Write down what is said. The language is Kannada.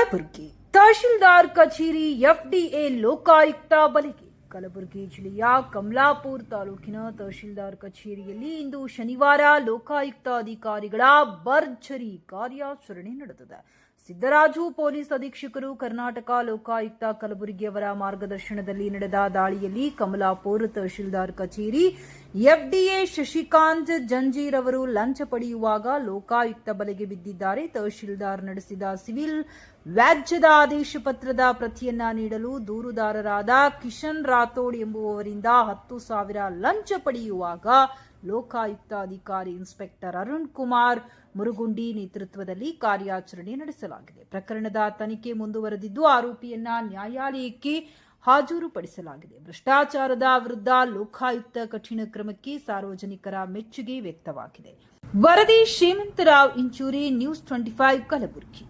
ಕಲಬುರಗಿ ತಹಶೀಲ್ದಾರ್ ಕಚೇರಿ ಎಫ್ಡಿಎ ಲೋಕಾಯುಕ್ತ ಬಲೆಗೆ. ಕಲಬುರಗಿ ಜಿಲ್ಲೆಯ ಕಮಲಾಪುರ ತಾಲೂಕಿನ ತಹಶೀಲ್ದಾರ್ ಕಚೇರಿಯಲ್ಲಿ ಇಂದು ಶನಿವಾರ ಲೋಕಾಯುಕ್ತ ಅಧಿಕಾರಿಗಳ ಭರ್ಜರಿ ಕಾರ್ಯಾಚರಣೆ ನಡೆದಿದೆ. ಸಿದ್ದರಾಜು ಪೊಲೀಸ್ ಅಧೀಕ್ಷಕರು, ಕರ್ನಾಟಕ ಲೋಕಾಯುಕ್ತ ಕಲಬುರಗಿಯವರ ಮಾರ್ಗದರ್ಶನದಲ್ಲಿ ನಡೆದ ದಾಳಿಯಲ್ಲಿ ಕಮಲಾಪುರ ತಹಶೀಲ್ದಾರ್ ಕಚೇರಿ ಎಫ್ಡಿಎ ಶಶಿಕಾಂತ್ ಜಂಜೀರ್ ಅವರು ಲಂಚ ಪಡೆಯುವಾಗ ಲೋಕಾಯುಕ್ತ ಬಲೆಗೆ ಬಿದ್ದಿದ್ದಾರೆ. ತಹಶೀಲ್ದಾರ್ ನಡೆಸಿದ ಸಿವಿಲ್ ವ್ಯಾಜ್ಯದ ಆದೇಶ ಪತ್ರದ ಪ್ರತಿಯನ್ನ ನೀಡಲು ದೂರುದಾರರಾದ ಕಿಶನ್ ರಾಥೋಡ್ ಎಂಬುವವರಿಂದ 10,000 ಲಂಚ ಪಡೆಯುವಾಗ ಲೋಕಾಯುಕ್ತ ಅಧಿಕಾರಿ ಇನ್ಸ್ಪೆಕ್ಟರ್ ಅರುಣ್ ಕುಮಾರ್ ಮುರುಗುಂಡಿ ನೇತೃತ್ವದಲ್ಲಿ ಕಾರ್ಯಾಚರಣೆ ನಡೆಸಲಾಗಿದೆ. ಪ್ರಕರಣದ ತನಿಖೆ ಮುಂದುವರೆದಿದ್ದು ಆರೋಪಿಯನ್ನ ನ್ಯಾಯಾಲಯಕ್ಕೆ ಹಾಜರುಪಡಿಸಲಾಗಿದೆ. ಭ್ರಷ್ಟಾಚಾರದ ವಿರುದ್ಧ ಲೋಕಾಯುಕ್ತ ಕಠಿಣ ಕ್ರಮಕ್ಕೆ ಸಾರ್ವಜನಿಕರ ಮೆಚ್ಚುಗೆ ವ್ಯಕ್ತವಾಗಿದೆ. ವರದಿ ಶ್ರೀಮಂತರಾವ್ ಇಂಚೂರಿ, ನ್ಯೂಸ್ 25 ಕಲಬುರಗಿ.